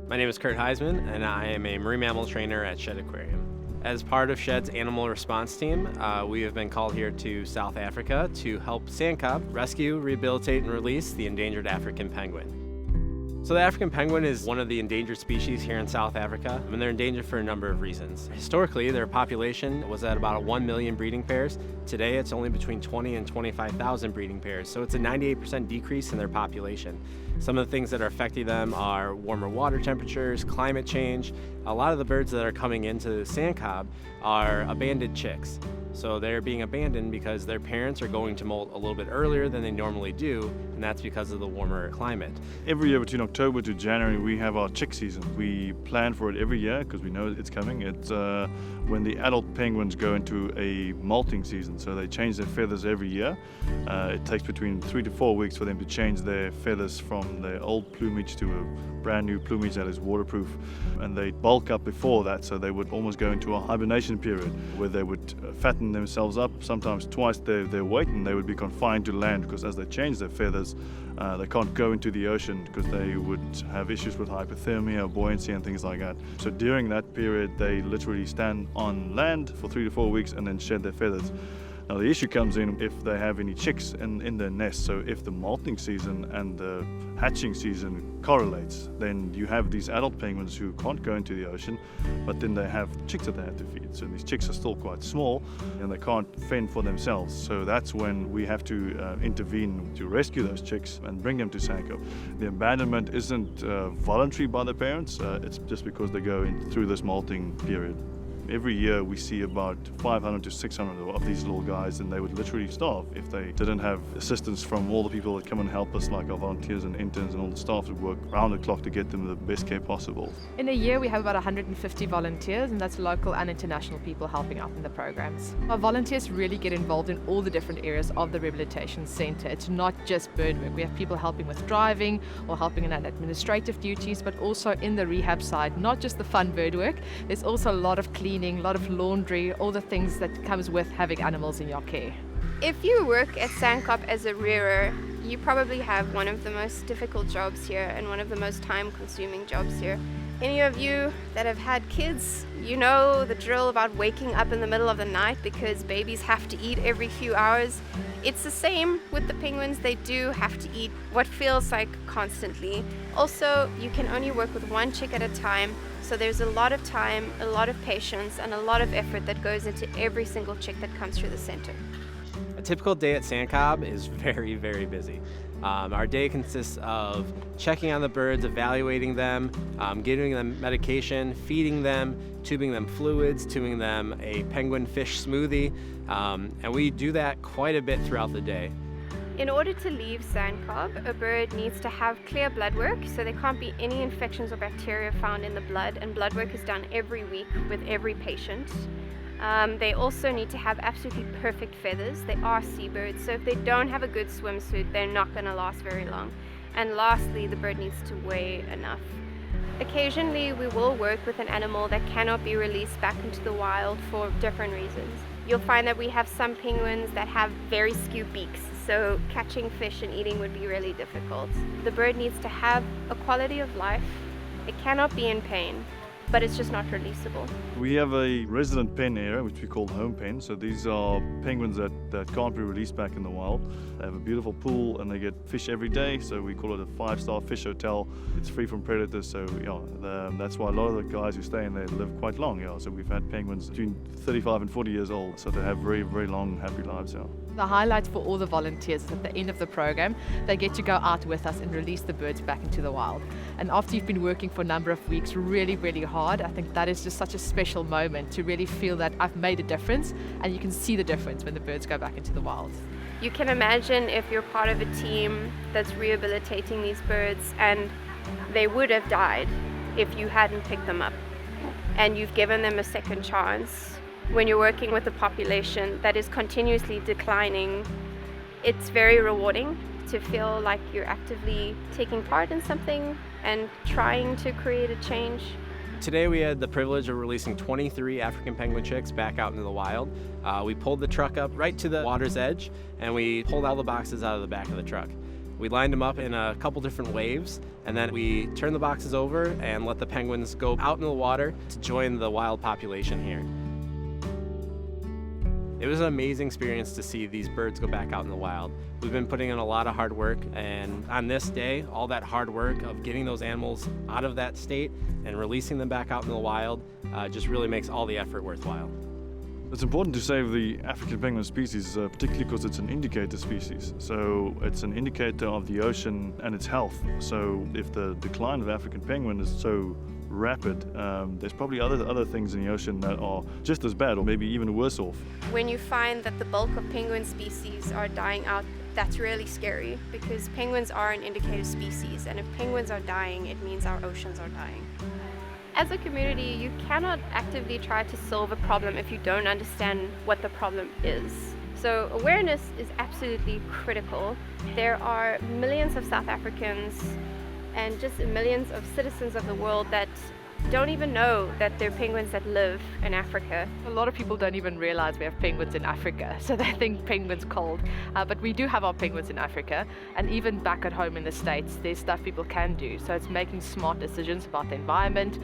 My name is Kurt Heisman, and I am a marine mammal trainer at Shed Aquarium. As part of Shed's animal response team, we have been called here to South Africa to help SANCCOB rescue, rehabilitate, and release the endangered African penguin. So the African penguin is one of the endangered species here in South Africa, and they're endangered for a number of reasons. Historically, their population was at about 1 million breeding pairs. Today, it's only between 20 and 25,000 breeding pairs, so it's a 98% decrease in their population. Some of the things that are affecting them are warmer water temperatures, climate change. A lot of the birds that are coming into SANCCOB are abandoned chicks. So they're being abandoned because their parents are going to molt a little bit earlier than they normally do, and that's because of the warmer climate. Every year between October to January, we have our chick season. We plan for it every year because we know it's coming. It's when the adult penguins go into a molting season, so they change their feathers every year. It takes between 3 to 4 weeks for them to change their feathers from their old plumage to a brand new plumage that is waterproof, and they bulk up before that, so they would almost go into a hibernation period where they would fatten themselves up, sometimes twice their weight, and they would be confined to land because as they change their feathers, they can't go into the ocean because they would have issues with hypothermia, buoyancy, and things like that. So during that period, they literally stand on land for 3 to 4 weeks and then shed their feathers. Now the issue comes in if they have any chicks in their nest. So if the molting season and the hatching season correlates, then you have these adult penguins who can't go into the ocean, but then they have chicks that they have to feed. So these chicks are still quite small and they can't fend for themselves. So that's when we have to intervene to rescue those chicks and bring them to SANCCOB. The abandonment isn't voluntary by the parents, it's just because they go through this molting period. Every year we see about 500 to 600 of these little guys, and they would literally starve if they didn't have assistance from all the people that come and help us, like our volunteers and interns and all the staff that work round the clock to get them the best care possible. In a year we have about 150 volunteers, and that's local and international people helping out in the programs. Our volunteers really get involved in all the different areas of the rehabilitation centre. It's not just bird work. We have people helping with driving or helping in administrative duties, but also in the rehab side, not just the fun bird work. There's also a lot of cleaning, a lot of laundry, all the things that comes with having animals in your care. If you work at SANCCOB as a rearer, you probably have one of the most difficult jobs here and one of the most time-consuming jobs here. Any of you that have had kids, you know the drill about waking up in the middle of the night because babies have to eat every few hours. It's the same with the penguins. They do have to eat what feels like constantly. Also, you can only work with one chick at a time, so there's a lot of time, a lot of patience, and a lot of effort that goes into every single chick that comes through the center. A typical day at SANCCOB is very, very busy. Our day consists of checking on the birds, evaluating them, giving them medication, feeding them, tubing them fluids, tubing them a penguin fish smoothie, and we do that quite a bit throughout the day. In order to leave SANCCOB, a bird needs to have clear blood work, so there can't be any infections or bacteria found in the blood, and blood work is done every week with every patient. They also need to have absolutely perfect feathers. They are seabirds, so if they don't have a good swimsuit, they're not going to last very long. And lastly, the bird needs to weigh enough. Occasionally, we will work with an animal that cannot be released back into the wild for different reasons. You'll find that we have some penguins that have very skewed beaks, so catching fish and eating would be really difficult. The bird needs to have a quality of life. It cannot be in pain, but it's just not releasable. We have a resident pen area, which we call home pen. So these are penguins that can't be released back in the wild. They have a beautiful pool and they get fish every day, so we call it a 5-star fish hotel. It's free from predators, so that's why a lot of the guys who stay in there live quite long. So we've had penguins between 35 and 40 years old, so they have very, very long, happy lives. The highlight for all the volunteers is at the end of the program, they get to go out with us and release the birds back into the wild. And after you've been working for a number of weeks really, really hard, I think that is just such a special moment to really feel that I've made a difference, and you can see the difference when the birds go back into the wild. You can imagine if you're part of a team that's rehabilitating these birds and they would have died if you hadn't picked them up, and you've given them a second chance. When you're working with a population that is continuously declining, it's very rewarding to feel like you're actively taking part in something and trying to create a change. Today we had the privilege of releasing 23 African penguin chicks back out into the wild. We pulled the truck up right to the water's edge, and we pulled all the boxes out of the back of the truck. We lined them up in a couple different waves, and then we turned the boxes over and let the penguins go out in the water to join the wild population here. It was an amazing experience to see these birds go back out in the wild. We've been putting in a lot of hard work, and on this day, all that hard work of getting those animals out of that state and releasing them back out in the wild just really makes all the effort worthwhile. It's important to save the African penguin species, particularly because it's an indicator species. So it's an indicator of the ocean and its health. So if the decline of African penguin is so rapid, there's probably other things in the ocean that are just as bad or maybe even worse off. When you find that the bulk of penguin species are dying out, that's really scary because penguins are an indicator species, and if penguins are dying, it means our oceans are dying. As a community, you cannot actively try to solve a problem if you don't understand what the problem is. So awareness is absolutely critical. There are millions of South Africans and just millions of citizens of the world that don't even know that there are penguins that live in Africa. A lot of people don't even realize we have penguins in Africa, so they think penguins cold. But we do have our penguins in Africa, and even back at home in the States, there's stuff people can do. So it's making smart decisions about the environment,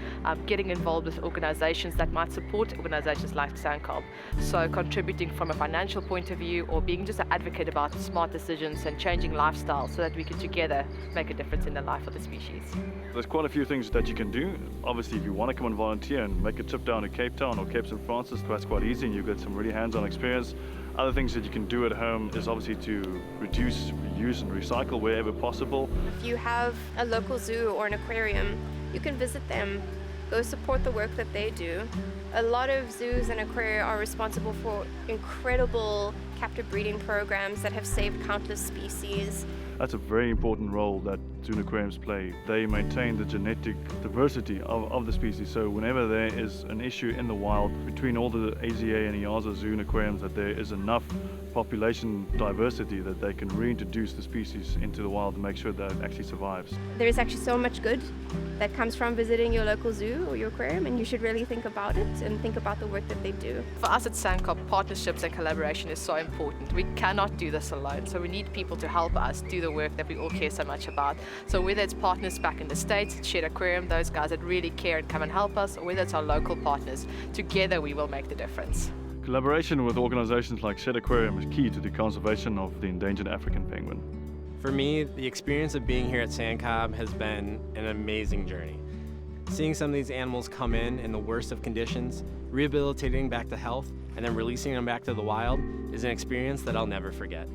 getting involved with organizations that might support organizations like SANCCOB. So contributing from a financial point of view, or being just an advocate about smart decisions and changing lifestyles so that we can together make a difference in the life of the species. There's quite a few things that you can do. Obviously, if you want to come and volunteer and make a trip down to Cape Town or Cape St. Francis, that's quite easy and you get some really hands-on experience. Other things that you can do at home is obviously to reduce, reuse and recycle wherever possible. If you have a local zoo or an aquarium, you can visit them, go support the work that they do. A lot of zoos and aquaria are responsible for incredible captive breeding programs that have saved countless species. That's a very important role that zoo aquariums play. They maintain the genetic diversity of the species, so whenever there is an issue in the wild between all the AZA and EASA zoo aquariums, that there is enough population diversity that they can reintroduce the species into the wild to make sure that it actually survives. There is actually so much good that comes from visiting your local zoo or your aquarium, and you should really think about it and think about the work that they do. For us at SANCCOB, partnerships and collaboration is so important. We cannot do this alone, so we need people to help us do the work that we all care so much about. So whether it's partners back in the States, Shed Aquarium, those guys that really care and come and help us, or whether it's our local partners, together we will make the difference. Collaboration with organizations like Shed Aquarium is key to the conservation of the endangered African penguin. For me, the experience of being here at SANCCOB has been an amazing journey. Seeing some of these animals come in the worst of conditions, rehabilitating back to health, and then releasing them back to the wild is an experience that I'll never forget.